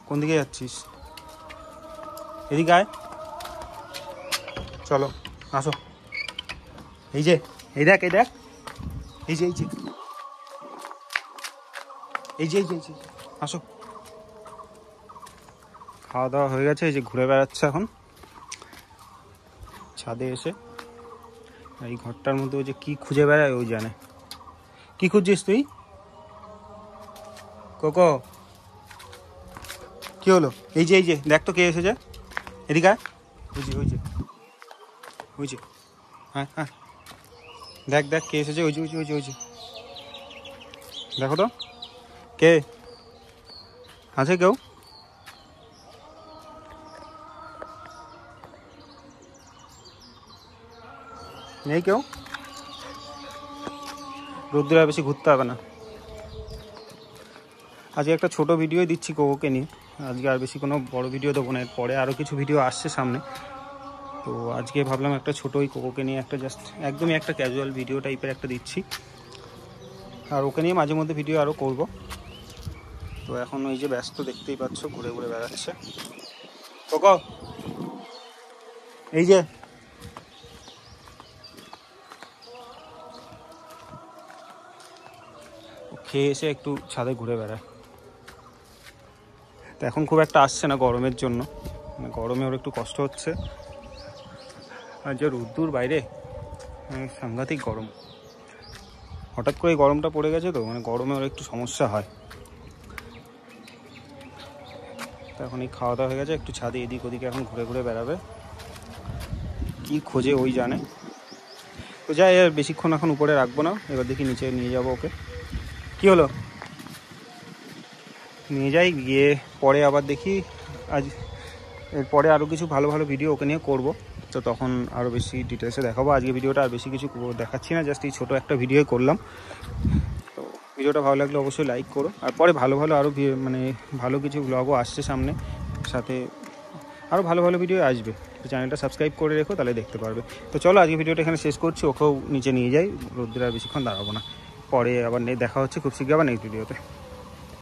কোন দিকে যাচ্ছিস? এদিকে আয়, চলো আসো। এই যে এই দেখ, এই দেখ, এই যে এই যে এই যে এই যে এই যে আসো। খাওয়া দাওয়া হয়ে গেছে, এই যে ঘুরে বেড়াচ্ছে এখন ছাদে এসে। এই ঘরটার মধ্যে ওই যে কি খুঁজে বেড়ায় ওই জানে। কি খুঁজছিস তুই? কোকো কি হলো? এই যে দেখ তো কে এসেছে, এদিকে আয়। ওই যে ওই যে ওই যে, হ্যাঁ হ্যাঁ দেখ দেখ কে এসেছে, ওই যে ওই যে ওই যে ওই যে, দেখো তো কে আছে, কেউ? নেই কেউ? রোদ্দুরে আর বেশি ঘুরতে হবে না। আজকে একটা ছোট ভিডিও দিচ্ছি কোকোকে নিয়ে, আজকে আর বেশি কোনো বড় ভিডিও দেবো না, এরপরে আরও কিছু ভিডিও আসছে সামনে। তো আজকে ভাবলাম একটা ছোটো ওই কোকোকে নিয়ে একটা জাস্ট একদমই একটা ক্যাজুয়াল ভিডিও টাইপের একটা দিচ্ছি, আর ওকে নিয়ে মাঝে মধ্যে ভিডিও আরও করব। তো এখন ওই যে ব্যস্ত, দেখতেই পাচ্ছ ঘুরে ঘুরে বেড়াচ্ছে। কোকো এই যে, খেয়ে এসে একটু ছাদে ঘুরে বেড়ায়। তো এখন খুব একটা আসছে না গরমের জন্য, মানে গরমে ওর একটু কষ্ট হচ্ছে। আর যে রোদ্দুর বাইরে, সাংঘাতিক গরম। হঠাৎ করে এই গরমটা পড়ে গেছে, তো মানে গরমে ওর একটু সমস্যা হয়। তো এখন এই খাওয়া দাওয়া হয়ে গেছে, একটু ছাদে এদিক ওদিকে এখন ঘুরে ঘুরে বেড়াবে। কি খোঁজে ওই জানে। তো যাই, আর বেশিক্ষণ এখন উপরে রাখবো না, এবার দেখি নিচে নিয়ে যাবো ওকে। কি হলো? নিয়ে যাই, গিয়ে পরে আবার দেখি। আজ এরপরে আরও কিছু ভালো ভালো ভিডিও ওকে নিয়ে করব, তো তখন আরও বেশি ডিটেলসে দেখাবো। আজকে ভিডিওটা আর বেশি কিছু দেখাচ্ছি না, জাস্ট এই ছোটো একটা ভিডিও করলাম। তো ভিডিওটা ভালো লাগলে অবশ্যই লাইক করো, আর পরে ভালো ভালো আরও মানে ভালো কিছু ব্লগও আসছে সামনে, সাথে আরও ভালো ভালো ভিডিও আসবে। তো চ্যানেলটা সাবস্ক্রাইব করে রেখো, তাহলে দেখতে পারবে। তো চলো আজকে ভিডিওটা এখানে শেষ করছি, ওকেও নিচে নিয়ে যাই, রোদ্রে আর বেশিক্ষণ দাঁড়াবো না। পরে আবার দেখা হচ্ছে খুব শীঘ্র আবার নেক্সট ভিডিওতে।